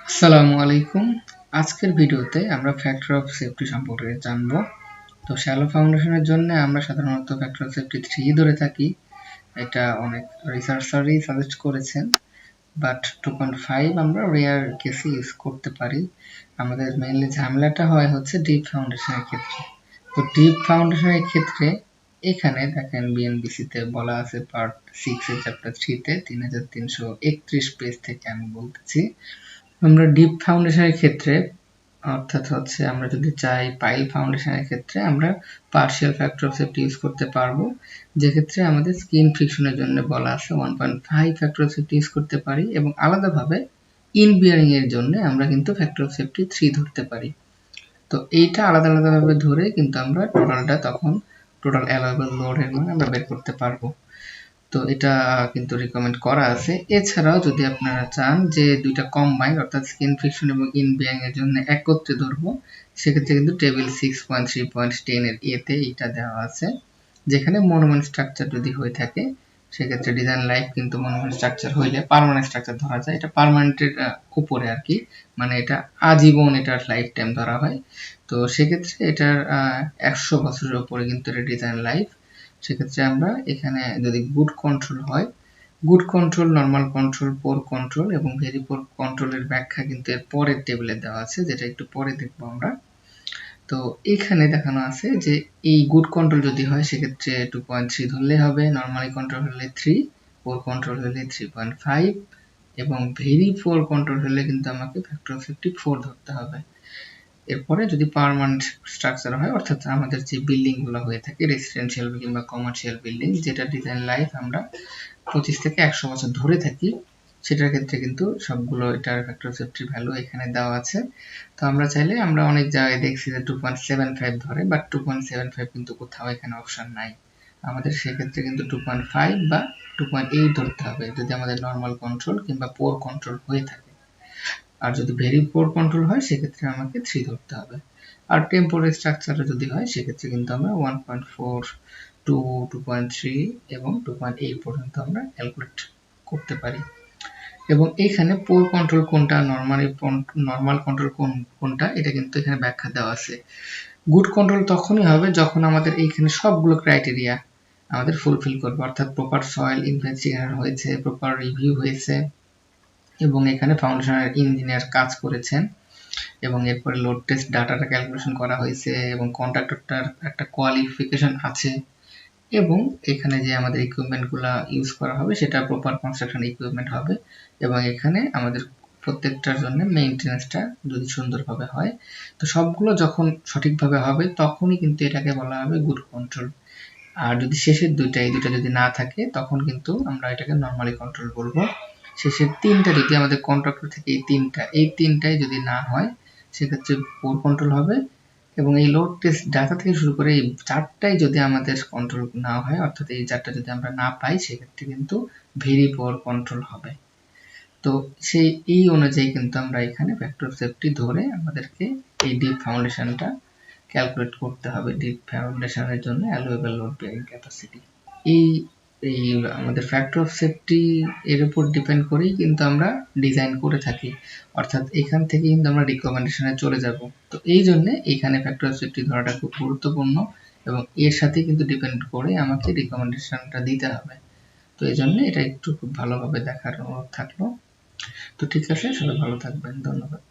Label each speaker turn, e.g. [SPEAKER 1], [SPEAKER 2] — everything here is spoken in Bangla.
[SPEAKER 1] আসসালামু আলাইকুম। আজকের ভিডিওতে আমরা ফ্যাক্টর অফ সেফটি সম্পর্কে জানব। তো শ্যালো ফাউন্ডেশনের জন্য আমরা সাধারণত ফ্যাক্টর অফ সেফটি 3 ধরে থাকি। এটা অনেক রিসার্চারই সাজেস্ট করেছেন, বাট 2.5 আমরা রেয়ার কেসে ইউজ করতে পারি। আমাদের মেইনলি ঝামেলাটা হয় হচ্ছে ডিপ ফাউন্ডেশনের ক্ষেত্রে। তো ডিপ ফাউন্ডেশনের ক্ষেত্রে এখানে দেখেন বিএনবিসিতে বলা আছে পার্ট 6 এর চ্যাপ্টার 3 তে 3331 পেজ থেকে আমি বলতেছি। আমরা ডিপ ফাউন্ডেশনের ক্ষেত্রে অর্থাৎ হচ্ছে আমরা যদি চাই পাইল ফাউন্ডেশনের ক্ষেত্রে আমরা partial factor of safety use করতে পারবো, যে ক্ষেত্রে আমাদের স্কিন ফ্রিকশনের জন্য বলা আছে 1.5 ফ্যাক্টর অফ সেফটি ইউজ করতে পারি, এবং আলাদাভাবে ইন বিয়ারিং এর জন্য আমরা কিন্তু ফ্যাক্টর অফ সেফটি 3 ধরতে পারি। তো এইটা আলাদা আলাদাভাবে ধরে কিন্তু আমরা টোটালটা তখন টোটাল অ্যালাউয়েবল লোডের মান আমরা বের করতে পারবো। তো এটা কিন্তু রিকমেন্ড করা আছে। এছাড়াও যদি আপনারা চান যে দুইটা কম্বাইন অর্থাৎ স্কিন ফ্রিকশন এবং ইন বিয়ারিং এর জন্য একত্রে ধরবো, সেক্ষেত্রে কিন্তু টেবিল 6.3.10 এর এতে এটা দেওয়া আছে, যেখানে মনোমেন্ট স্ট্রাকচার যদি হয়ে থাকে সেক্ষেত্রে ডিজাইন লাইফ কিন্তু মনোমেন্ট স্ট্রাকচার হইলে পার্মানেন্ট স্ট্রাকচার ধরা যায়। এটা পার্মানেন্টের উপরে আর কি, মানে এটা আজীবন এটার লাইফ টাইম ধরা হয়। তো সেক্ষেত্রে এটার 100 বছরের উপরে কিন্তু এটা ডিজাইন লাইফ। সেক্ষেত্রে আমরা এখানে যদি গুড কন্ট্রোল হয়, গুড কন্ট্রোল, নর্মাল কন্ট্রোল, পোর কন্ট্রোল এবং ভেরি পোর কন্ট্রোলের ব্যাখ্যা কিন্তু এর পরের টেবিলে দেওয়া আছে, যেটা একটু পরে দেখবো আমরা। তো এখানে দেখানো আছে যে এই গুড কন্ট্রোল যদি হয় সেক্ষেত্রে 2.3 ধরলে হবে, নর্মালি কন্ট্রোল হলে 3, পোর কন্ট্রোল হলে 3.5 এবং ভেরি পোর কন্ট্রোল হলে কিন্তু আমাকে ফ্যাক্টর অফ সেফটি 4 ধরতে হবে। এরপরে যদি পার্মানেন্ট স্ট্রাকচার হয়, অর্থাৎ আমাদের যে বিল্ডিং গুলো হয়ে থাকে রেসিডেন্সিয়াল কিংবা কমার্শিয়াল বিল্ডিং, যেটা ডিজাইন লাইফ আমরা 25 থেকে 100 বছর ধরে থাকি, সেটার ক্ষেত্রে কিন্তু সবগুলো এটার ফ্যাক্টর অফ সেফটির ভ্যালু এখানে দেওয়া আছে। তো আমরা চাইলে আমরা অনেক জায়গায় দেখছি যে 2.75 ধরে, বাট 2.75 কিন্তু কোথাও এখানে অপশন নাই। আমাদের সেক্ষেত্রে কিন্তু 2.5 বা 2.8 ধরতে হবে যদি আমাদের নর্মাল কন্ট্রোল কিংবা পোর কন্ট্রোল হয়ে থাকে। আর যদি ভেরি পোর কন্ট্রোল হয় সেক্ষেত্রে আমাকে 3 ধরতে হবে। আর টেম্পোরারি স্ট্রাকচারে যদি হয় সেক্ষেত্রে কিন্তু আমরা 1.4, 2, 2.3 এবং 2.8 পর্যন্ত আমরা ক্যালকুলেট করতে পারি। এবং এইখানে পোর কন্ট্রোল কোনটা, নর্মাল কন্ট্রোল কোনটা, এটা কিন্তু এখানে ব্যাখ্যা দেওয়া আছে। গুড কন্ট্রোল তখনই হবে যখন আমাদের এইখানে সবগুলো ক্রাইটেরিয়া আমাদের ফুলফিল করবে, অর্থাৎ প্রপার সয়েল ইনভেস্টিগেশন হয়েছে, প্রপার রিভিউ হয়েছে, এবং এখানে ফাউন্ডেশনের ইঞ্জিনিয়ার কাজ করেছেন, এবং এরপরে লোড টেস্ট ডাটাটা ক্যালকুলেশন করা হয়েছে, এবং কন্ট্রাক্টরটার একটা কোয়ালিফিকেশন আছে, এবং এখানে যে আমাদের ইকুইপমেন্টগুলো ইউজ করা হবে সেটা প্রপার কনস্ট্রাকশন ইকুইপমেন্ট হবে, এবং এখানে আমাদের প্রত্যেকটার জন্য মেইনটেনেন্সটা যদি সুন্দরভাবে হয়। তো সবগুলো যখন সঠিকভাবে হবে তখনই কিন্তু এটাকে বলা হবে গুড কন্ট্রোল। আর যদি শেষের এই দুইটা যদি না থাকে তখন কিন্তু আমরা এটাকে নর্মালি কন্ট্রোল বলবো। শেষের তিনটা যদি আমাদের কন্ট্রাক্টর থেকে এই তিনটাই যদি না হয় সেক্ষেত্রে পোর কন্ট্রোল হবে, এবং এই লোড টেস্ট ডাটা থেকে শুরু করে এই চারটাই যদি আমাদের কন্ট্রোল না হয়, অর্থাৎ এই চারটা যদি আমরা না পাই সেক্ষেত্রে কিন্তু ভেরি পোর কন্ট্রোল হবে। তো এই অনুযায়ী কিন্তু আমরা এখানে ফ্যাক্টর অফ সেফটি ধরে আমাদেরকে এই ডিপ ফাউন্ডেশনটা ক্যালকুলেট করতে হবে। ডিপ ফাউন্ডেশনের জন্য অ্যালোয়েবল লোড বেয়ারিং ক্যাপাসিটি এই আমাদের ফ্যাক্টর অফ সেফটি এর উপর ডিপেন্ড করেই কিন্তু আমরা ডিজাইন করে থাকি, অর্থাৎ এখান থেকে কিন্তু আমরা রিকমেন্ডেশনে চলে যাব। তো এই জন্য এখানে ফ্যাক্টর অফ সেফটি ধরাটা খুব গুরুত্বপূর্ণ, এবং এর সাথে কিন্তু ডিপেন্ড করে আমাকে রিকমেন্ডেশনটা দিতে হবে। তো এই জন্য এটা একটু খুব ভালোভাবে দেখার অনুরোধ থাকলো। তো ঠিক আছে, সবাই ভালো থাকবেন, ধন্যবাদ।